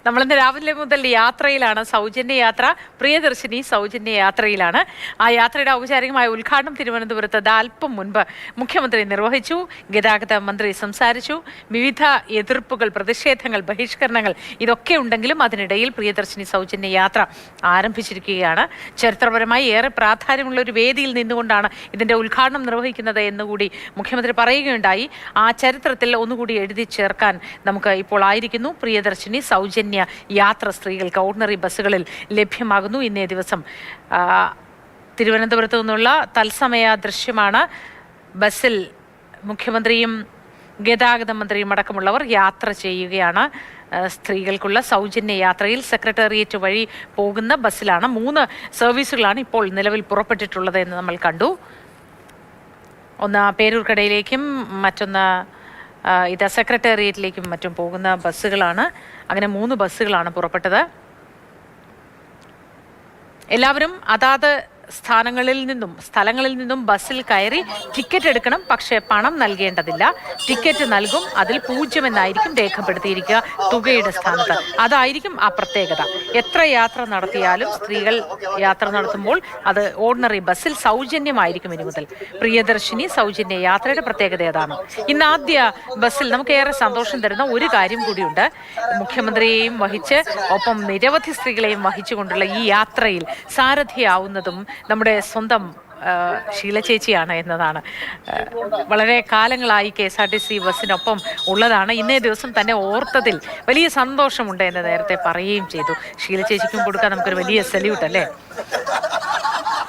നമ്മളിന്ന് രാവിലെ മുതൽ യാത്രയിലാണ്. സൗജന്യ യാത്ര, പ്രിയദർശിനി സൗജന്യ യാത്രയിലാണ്. ആ യാത്രയുടെ ഔപചാരികമായ ഉദ്ഘാടനം തിരുവനന്തപുരത്ത് അല്പം മുൻപ് മുഖ്യമന്ത്രി നിർവഹിച്ചു. ഗതാഗത മന്ത്രി സംസാരിച്ചു. വിവിധ എതിർപ്പുകൾ, പ്രതിഷേധങ്ങൾ, ബഹിഷ്കരണങ്ങൾ ഇതൊക്കെ ഉണ്ടെങ്കിലും അതിനിടയിൽ പ്രിയദർശിനി സൗജന്യ യാത്ര ആരംഭിച്ചിരിക്കുകയാണ്. ചരിത്രപരമായി ഏറെ പ്രാധാന്യമുള്ള ഒരു വേദിയിൽ നിന്നുകൊണ്ടാണ് ഇതിന്റെ ഉദ്ഘാടനം നിർവഹിക്കുന്നത് എന്നുകൂടി മുഖ്യമന്ത്രി പറയുകയുണ്ടായി. ആ ചരിത്രത്തിൽ ഒന്നുകൂടി എഴുതി ചേർക്കാൻ നമുക്ക് ഇപ്പോൾ ആയിരിക്കുന്നു. പ്രിയദർശിനി സൗജന്യ യാത്ര സ്ത്രീകൾക്ക് ഓർഡിനറി ബസ്സുകളിൽ ലഭ്യമാകുന്നു. ഇന്നേ ദിവസം തിരുവനന്തപുരത്തു നിന്നുള്ള തത്സമയ ദൃശ്യമാണ്. ബസ്സിൽ മുഖ്യമന്ത്രിയും ഗതാഗത മന്ത്രിയും അടക്കമുള്ളവർ യാത്ര ചെയ്യുകയാണ്. സ്ത്രീകൾക്കുള്ള സൗജന്യ യാത്രയിൽ സെക്രട്ടേറിയറ്റ് വഴി പോകുന്ന ബസ്സിലാണ്. 3 സർവീസുകളാണ് ഇപ്പോൾ നിലവിൽ പുറപ്പെട്ടിട്ടുള്ളത് എന്ന് നമ്മൾ കണ്ടു. ഒന്ന് പേരൂർക്കടയിലേക്കും മറ്റൊന്ന് സെക്രട്ടേറിയറ്റിലേക്കും മറ്റും പോകുന്ന ബസ്സുകളാണ്. അങ്ങനെ 3 ബസ്സുകളാണ് പുറപ്പെട്ടത്. എല്ലാവരും അതാത് സ്ഥലങ്ങളിൽ നിന്നും ബസ്സിൽ കയറി ടിക്കറ്റ് എടുക്കണം. പക്ഷേ പണം നൽകേണ്ടതില്ല. ടിക്കറ്റ് നൽകും. അതിൽ 0 എന്നായിരിക്കും രേഖപ്പെടുത്തിയിരിക്കുക തുകയുടെ സ്ഥാനത്ത്. അതായിരിക്കും ആ പ്രത്യേകത. എത്ര യാത്ര നടത്തിയാലും സ്ത്രീകൾ യാത്ര നടത്തുമ്പോൾ അത് ഓർഡിനറി ബസ്സിൽ സൗജന്യമായിരിക്കും ഇനി മുതൽ. പ്രിയദർശിനി സൗജന്യ യാത്രയുടെ പ്രത്യേകത അതാണ്. ഇന്ന് ആദ്യ ബസ്സിൽ നമുക്ക് ഏറെ സന്തോഷം തരുന്ന ഒരു കാര്യം കൂടിയുണ്ട്. മുഖ്യമന്ത്രിയെയും വഹിച്ച് ഒപ്പം നിരവധി സ്ത്രീകളെയും വഹിച്ചുകൊണ്ടുള്ള ഈ യാത്രയിൽ സാരഥിയാവുന്നതും നമ്മുടെ സ്വന്തം ഷീല ചേച്ചിയാണ് എന്നതാണ്. വളരെ കാലങ്ങളായി KSRTC ബസ്സിനൊപ്പം ഉള്ളതാണ്. ഇന്നേ ദിവസം തന്നെ ഓർത്തതിൽ വലിയ സന്തോഷമുണ്ട് എന്ന് നേരത്തെ പറയുകയും ചെയ്തു. ഷീല ചേച്ചിക്കും കൊടുക്കാൻ നമുക്കൊരു വലിയ സല്യൂട്ട് അല്ലേ.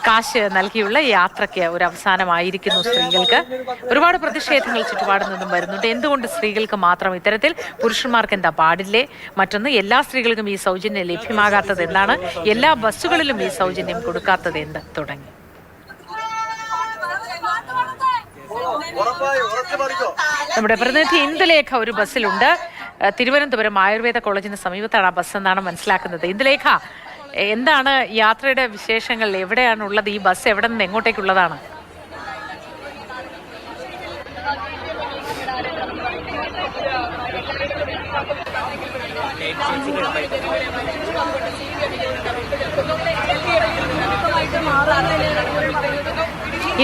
കാശ് നൽകിയുള്ള യാത്രയ്ക്ക് ഒരു അവസാനമായിരിക്കുന്നു സ്ത്രീകൾക്ക്. ഒരുപാട് പ്രതിഷേധങ്ങൾ ചുറ്റുപാടിൽ നിന്നും വരുന്നുണ്ട്. എന്തുകൊണ്ട് സ്ത്രീകൾക്ക് മാത്രം ഇത്തരത്തിൽ, പുരുഷന്മാർക്ക് എന്താ പാടില്ലേ? മറ്റൊന്ന്, എല്ലാ സ്ത്രീകൾക്കും ഈ സൗജന്യം ലഭ്യമാകാത്തത് എന്താണ്? എല്ലാ ബസ്സുകളിലും ഈ സൗജന്യം കൊടുക്കാത്തത് എന്ത് തുടങ്ങി നമ്മുടെ പ്രതിനിധി ഇന്ദുലേഖ ഒരു ബസ്സിലുണ്ട്. തിരുവനന്തപുരം ആയുർവേദ കോളേജിന് സമീപത്താണ് ആ ബസ് എന്നാണ് മനസ്സിലാക്കുന്നത്. ഇന്ദുലേഖ, എന്താണ് യാത്രയുടെ വിശേഷങ്ങൾ? എവിടെയാണ് ഉള്ളത് ഈ ബസ്? എവിടെ നിന്ന് എങ്ങോട്ടേക്കുള്ളതാണ്?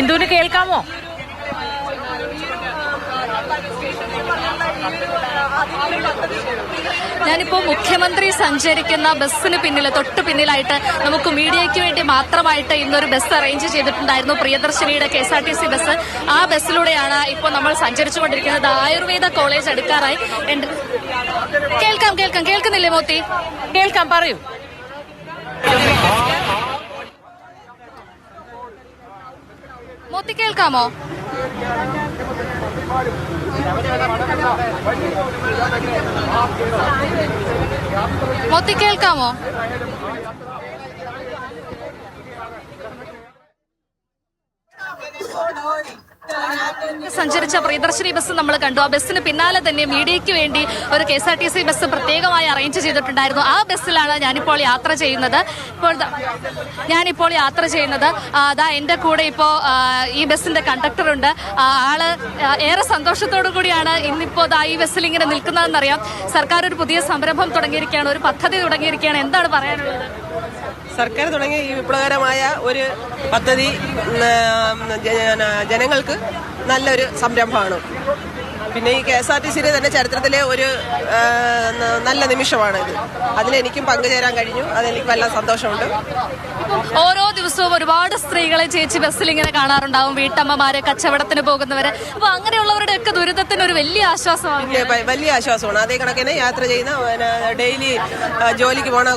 ഇന്ദുവിന് കേൾക്കാമോ? ഞാനിപ്പോൾ മുഖ്യമന്ത്രി സഞ്ചരിക്കുന്ന ബസ്സിന് പിന്നിൽ, തൊട്ട് പിന്നിലായിട്ട് നമുക്ക് മീഡിയയ്ക്ക് വേണ്ടി മാത്രമായിട്ട് ഇന്നൊരു ബസ് അറേഞ്ച് ചെയ്തിട്ടുണ്ടായിരുന്നു. പ്രിയദർശിനിയുടെ KSRTC ബസ്. ആ ബസ്സിലൂടെയാണ് ഇപ്പോൾ നമ്മൾ സഞ്ചരിച്ചുകൊണ്ടിരിക്കുന്നത്. ആയുർവേദ കോളേജ് അടുക്കാറായി. കേൾക്കുന്നില്ലേ മോത്തി? കേൾക്കാം, പറയൂ. മോത്തി കേൾക്കാമോ? മോത്തി കേൾക്കാമോ? സഞ്ചരിച്ച പ്രിയദർശിനി ബസ് നമ്മൾ കണ്ടു. ആ ബസ്സിന് പിന്നാലെ തന്നെ മീഡിയയ്ക്ക് വേണ്ടി ഒരു KSRTC ബസ് പ്രത്യേകമായി അറേഞ്ച് ചെയ്തിട്ടുണ്ടായിരുന്നു. ആ ബസ്സിലാണ് ഞാനിപ്പോൾ യാത്ര ചെയ്യുന്നത്. അതാ എന്റെ കൂടെ ഇപ്പോൾ ഈ ബസ്സിന്റെ കണ്ടക്ടർ ഉണ്ട്. ആള് ഏറെ സന്തോഷത്തോടു കൂടിയാണ് ഇന്നിപ്പോ ഈ ബസ്സിൽ ഇങ്ങനെ നിൽക്കുന്നതെന്നറിയാം. സർക്കാർ ഒരു പുതിയ സംരംഭം തുടങ്ങിയിരിക്കുകയാണ്, ഒരു പദ്ധതി തുടങ്ങിയിരിക്കുകയാണ്. എന്താണ് പറയാനുള്ളത്? സർക്കാർ തുടങ്ങിയ ഈ വിപ്ലവകരമായ ഒരു പദ്ധതി ജനങ്ങൾക്ക് നല്ലൊരു സംരംഭമാണ്. പിന്നെ ഈ KSRTCയുടെ തന്നെ ചരിത്രത്തിലെ ഒരു നല്ല നിമിഷമാണ് ഇത്. അതിലെനിക്കും പങ്കുചേരാൻ കഴിഞ്ഞു. അതെനിക്ക് വല്ല സന്തോഷമുണ്ട്. ഓരോ ദിവസവും ഒരുപാട് സ്ത്രീകളെ ചേച്ചി ബസ്സിൽ ഇങ്ങനെ കാണാറുണ്ടാവും. വീട്ടമ്മമാര്, കച്ചവടത്തിന് പോകുന്നവര്. അപ്പൊ അങ്ങനെയുള്ളവരുടെ ഒക്കെ ദുരിതത്തിന് ഒരു വലിയ ആശ്വാസമാണ്. വലിയ ആശ്വാസമാണ്. അതേ കണക്കിന് യാത്ര ചെയ്യുന്ന ഡെയിലി ജോലിക്ക് പോണ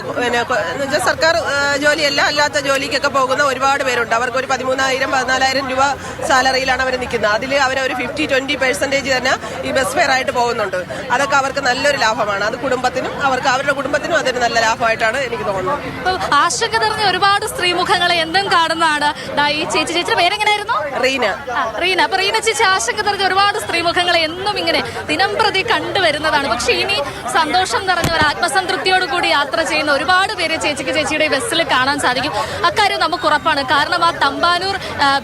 സർക്കാർ ജോലിയല്ല, അല്ലാത്ത ജോലിക്കൊക്കെ പോകുന്ന ഒരുപാട് പേരുണ്ട്. അവർക്ക് ഒരു 13,000-14,000 രൂപ സാലറിയിലാണ് അവർ നിൽക്കുന്നത്. അതിൽ അവരൊരു 50-20% തന്നെ ഈ ബസ് ഫെയർ ആയിട്ട് പോകുന്നുണ്ട്. അതൊക്കെ അവർക്ക് നല്ലൊരു ലാഭമാണ്. അത് കുടുംബത്തിനും അവരുടെ കുടുംബത്തിനും അതൊരു നല്ല ലാഭമായിട്ടാണ് എനിക്ക് തോന്നുന്നത്. ആശങ്ക നിറഞ്ഞ ഒരുപാട് സ്ത്രീമുഖങ്ങളെ എന്തും കാണുന്നതാണ്. ഈ ചേച്ചിയുടെ പേരെങ്ങനെയായിരുന്നു? റീന. അപ്പൊ റീന ചേച്ചി ആശങ്ക നിറഞ്ഞ ഒരുപാട് സ്ത്രീമുഖങ്ങളെ എന്നും ഇങ്ങനെ ദിനം പ്രതി കണ്ടുവരുന്നതാണ്. പക്ഷെ ഇനി സന്തോഷം നിറഞ്ഞ ഒരു ആത്മസംതൃപ്തിയോട് കൂടി യാത്ര ചെയ്യുന്ന ഒരുപാട് പേര് ചേച്ചിയുടെ ബസ്സിൽ കാണാൻ സാധിക്കും. അക്കാര്യം നമുക്ക് ഉറപ്പാണ്. കാരണം ആ തമ്പാനൂർ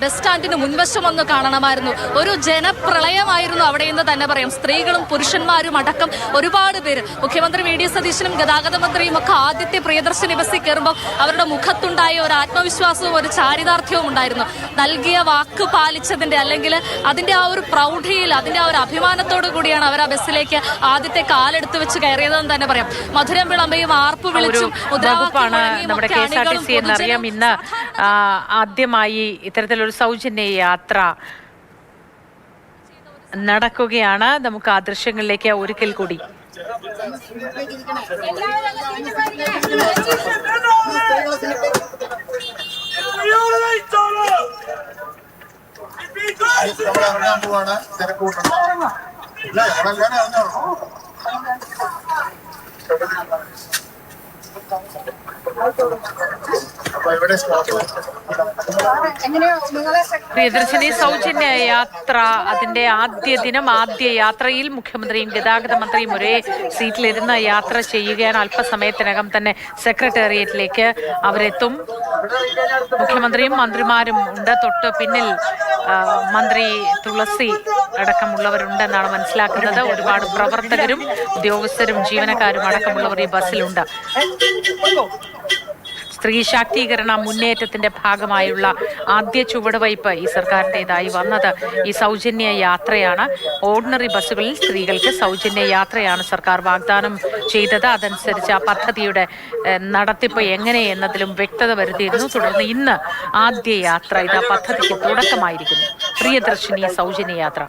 ബസ് സ്റ്റാൻഡിന് മുൻവശം ഒന്ന് കാണണമായിരുന്നു. ഒരു ജനപ്രളയമായിരുന്നു അവിടെ എന്ന് തന്നെ പറയാം. സ്ത്രീകളും പുരുഷന്മാരും അടക്കം ഒരുപാട് പേര്. മുഖ്യമന്ത്രി വി ഡി സതീശനും ഗതാഗത മന്ത്രിയും ഒക്കെ ആദ്യത്തെ പ്രിയദർശിനി ബസ്സിൽ കയറുമ്പോൾ അവരുടെ മുഖത്തുണ്ടായ ഒരു ആത്മവിശ്വാസവും ഒരു ചാരിതാർത്ഥ്യവും ഉണ്ടായിരുന്നു. നൽകിയ വാക്ക് പാലിച്ചതിന്റെ അല്ലെങ്കിൽ അതിന്റെ ആ ഒരു പ്രൗഢിയിൽ അതിന്റെ ആ ഒരു അഭിമാനത്തോടു കൂടിയാണ് അവർ ആ ബസ്സിലേക്ക് ആദ്യത്തെ കാലെടുത്ത് വെച്ച് കയറിയതെന്ന് തന്നെ പറയാം. മധുരം വിളമ്പയും ആർപ്പ് വിളിച്ചും വകുപ്പാണ് നമ്മുടെ KSRTC എന്നറിയാം. ഇന്ന് ആദ്യമായി ഇത്തരത്തിലൊരു സൗജന്യ യാത്ര നടക്കുകയാണ്. നമുക്ക് ആ ദൃശ്യങ്ങളിലേക്ക് ഒരിക്കൽ കൂടി പ്രിയദർശിനി സൗജന്യ യാത്ര അതിന്റെ ആദ്യ ദിനം, ആദ്യ യാത്രയിൽ മുഖ്യമന്ത്രിയും ഗതാഗത മന്ത്രിയും ഒരേ സീറ്റിലിരുന്ന് യാത്ര ചെയ്യുകയാണ്. അല്പസമയത്തിനകം തന്നെ സെക്രട്ടേറിയറ്റിലേക്ക് അവരെത്തും. മുഖ്യമന്ത്രിയും മന്ത്രിമാരും ഉണ്ട്. തൊട്ട് പിന്നിൽ മന്ത്രി തുളസി അടക്കമുള്ളവരുണ്ടെന്നാണ് മനസ്സിലാക്കുന്നത്. ഒരുപാട് പ്രവർത്തകരും ഉദ്യോഗസ്ഥരും ജീവനക്കാരും അടക്കമുള്ളവർ ഈ ബസ്സിലുണ്ട്. സ്ത്രീ ശാക്തീകരണ മുന്നേറ്റത്തിന്റെ ഭാഗമായുള്ള ആദ്യ ചുവടുവയ്പ് ഈ സർക്കാരിൻ്റെതായി വന്നത് ഈ സൗജന്യ യാത്രയാണ്. ഓർഡിനറി ബസ്സുകളിൽ സ്ത്രീകൾക്ക് സൗജന്യ യാത്രയാണ് സർക്കാർ വാഗ്ദാനം ചെയ്തത്. അതനുസരിച്ച് ആ പദ്ധതിയുടെ നടത്തിപ്പ് എങ്ങനെ എന്നതിലും വ്യക്തത വരുത്തിയിരുന്നു. തുടർന്ന് ഇന്ന് ആദ്യ യാത്ര ഇത് പദ്ധതിക്ക് തുടക്കമായിരിക്കുന്നു. പ്രിയദർശിനി സൗജന്യ യാത്ര.